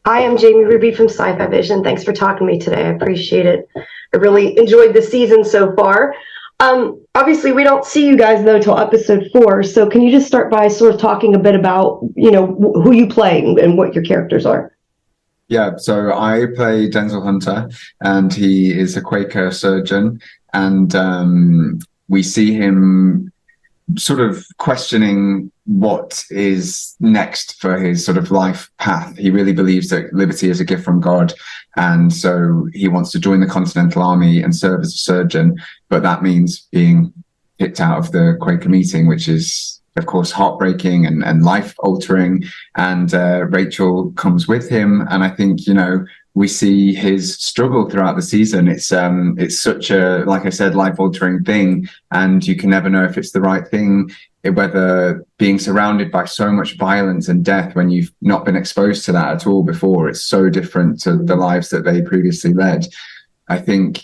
Hi, I'm Jamie Ruby from Sci-Fivision. Thanks for talking to me today. I appreciate it. I really enjoyed the season so far. Obviously, we don't see you guys though till episode 4. So, can you just start by sort of talking a bit about, who you play and what your characters are? Yeah, so I play Denzel Hunter, and he is a Quaker surgeon, and we see him sort of questioning what is next for his sort of life path. He really believes that liberty is a gift from God, and so he wants to join the Continental Army and serve as a surgeon, but that means being kicked out of the Quaker meeting, which is of course heartbreaking and life altering. And Rachel comes with him, and I think we see his struggle throughout the season. It's such a, like I said, life altering thing, and you can never know if it's the right thing, whether being surrounded by so much violence and death when you've not been exposed to that at all before. It's so different to the lives that they previously led. I think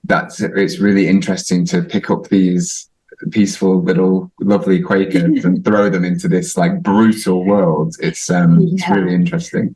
it's really interesting to pick up these peaceful little lovely Quakers and throw them into this like brutal world. It's really interesting.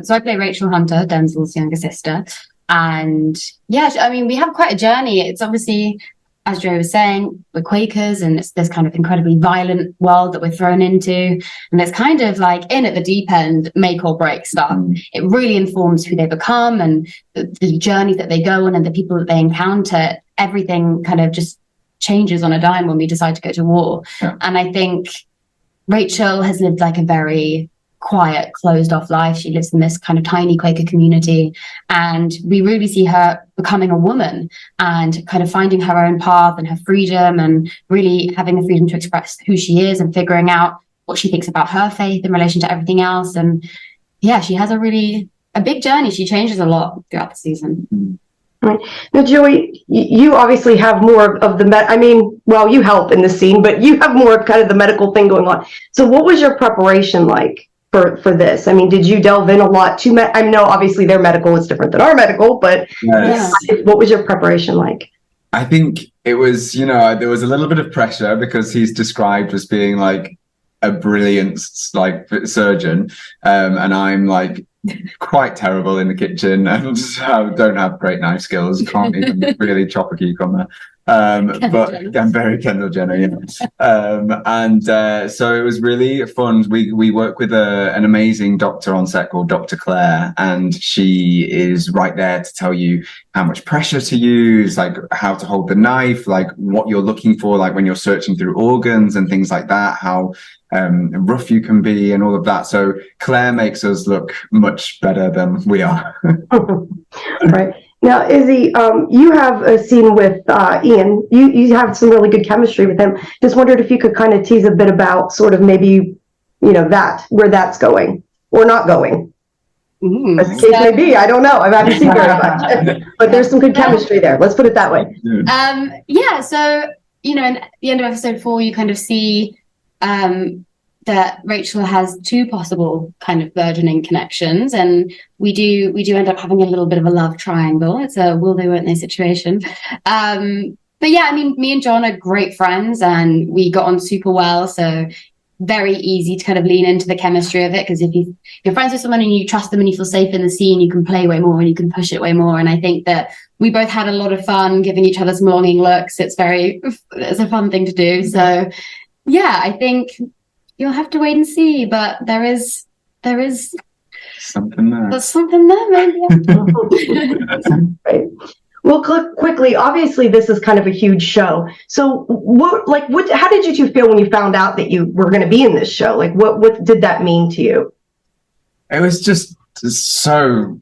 So I play Rachel Hunter, Denzel's younger sister, and yeah, I mean, we have quite a journey. It's obviously, as Joe was saying, we're Quakers, and it's this kind of incredibly violent world that we're thrown into, and it's kind of like in at the deep end, make or break stuff. It really informs who they become and the journey that they go on and the people that they encounter. Everything kind of just changes on a dime when we decide to go to war. And I think Rachel has lived like a very quiet, closed off life. She lives in this kind of tiny Quaker community, and we really see her becoming a woman and kind of finding her own path and her freedom, and really having the freedom to express who she is and figuring out what she thinks about her faith in relation to everything else. And yeah, she has a big journey. She changes a lot throughout the season. Right. Now, Joey, you obviously have more of the you help in the scene, but you have more of kind of the medical thing going on. So what was your preparation like for this? I mean, did you delve in a lot to I know obviously their medical is different than our medical, but what was your preparation like? I think it was, there was a little bit of pressure because he's described as being like a brilliant like surgeon, and I'm like quite terrible in the kitchen and don't have great knife skills, can't even really chop a cucumber. But I'm very Kendall Jenner, so it was really fun. We work with an amazing doctor on set called Dr. Claire, and she is right there to tell you how much pressure to use, like how to hold the knife, like what you're looking for, like when you're searching through organs and things like that, how rough you can be and all of that. So Claire makes us look much better than we are. Right. Now, Izzy, you have a scene with Ian. You have some really good chemistry with him. Just wondered if you could kind of tease a bit about sort of maybe, where that's going or not going. As the case may be, I don't know. I haven't seen very much. But there's some good chemistry there. Let's put it that way. So, in the end of episode 4, you kind of see that Rachel has 2 possible kind of burgeoning connections, and we do end up having a little bit of a love triangle. It's a will they, won't they situation. But yeah, I mean, me and John are great friends, and we got on super well. So very easy to kind of lean into the chemistry of it, because if you're friends with someone and you trust them and you feel safe in the scene, you can play way more and you can push it way more. And I think that we both had a lot of fun giving each other some longing looks. It's a fun thing to do. So yeah, I think you'll have to wait and see, but there is something there. There's something there, maybe. Right. Well, quickly, obviously this is kind of a huge show. So how did you 2 feel when you found out that you were going to be in this show? Like, what did that mean to you? It was just so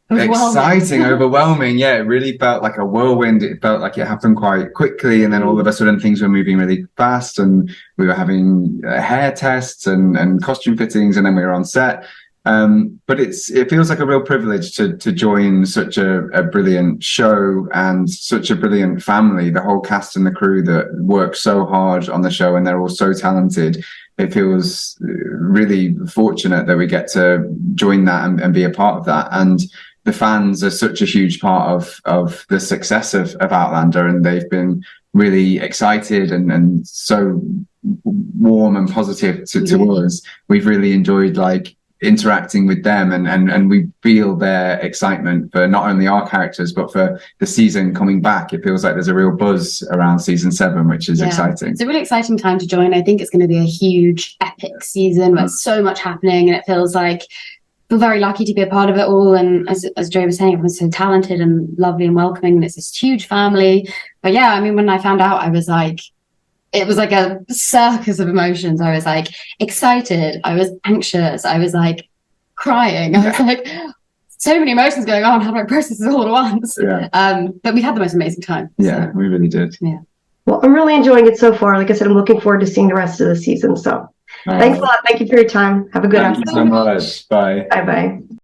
exciting, overwhelming. Yeah, it really felt like a whirlwind. It felt like it happened quite quickly, and then all of a sudden things were moving really fast, and we were having hair tests and costume fittings, and then we were on set. But it feels like a real privilege to join such a brilliant show and such a brilliant family. The whole cast and the crew that work so hard on the show, and they're all so talented. It feels really fortunate that we get to join that and be a part of that. And the fans are such a huge part of the success of Outlander, and they've been really excited and so warm and positive to us. We've really enjoyed like interacting with them, and we feel their excitement for not only our characters but for the season coming back. It feels like there's a real buzz around season 7, which is exciting. It's a really exciting time to join. I think it's going to be a huge epic season where there's so much happening, and it feels like we're very lucky to be a part of it all. And as Joe was saying, everyone's so talented and lovely and welcoming, and it's this huge family. But yeah, I mean, when I found out, I was like, it was like a circus of emotions. I was like excited, I was anxious, I was like crying, I was like, so many emotions going on. How do I process this all at once? But we had the most amazing time. Yeah, we really did. Yeah. Well, I'm really enjoying it so far. Like I said, I'm looking forward to seeing the rest of the season. So thanks a lot. Thank you for your time. Have a good afternoon. Thank you so much. Bye. Bye bye.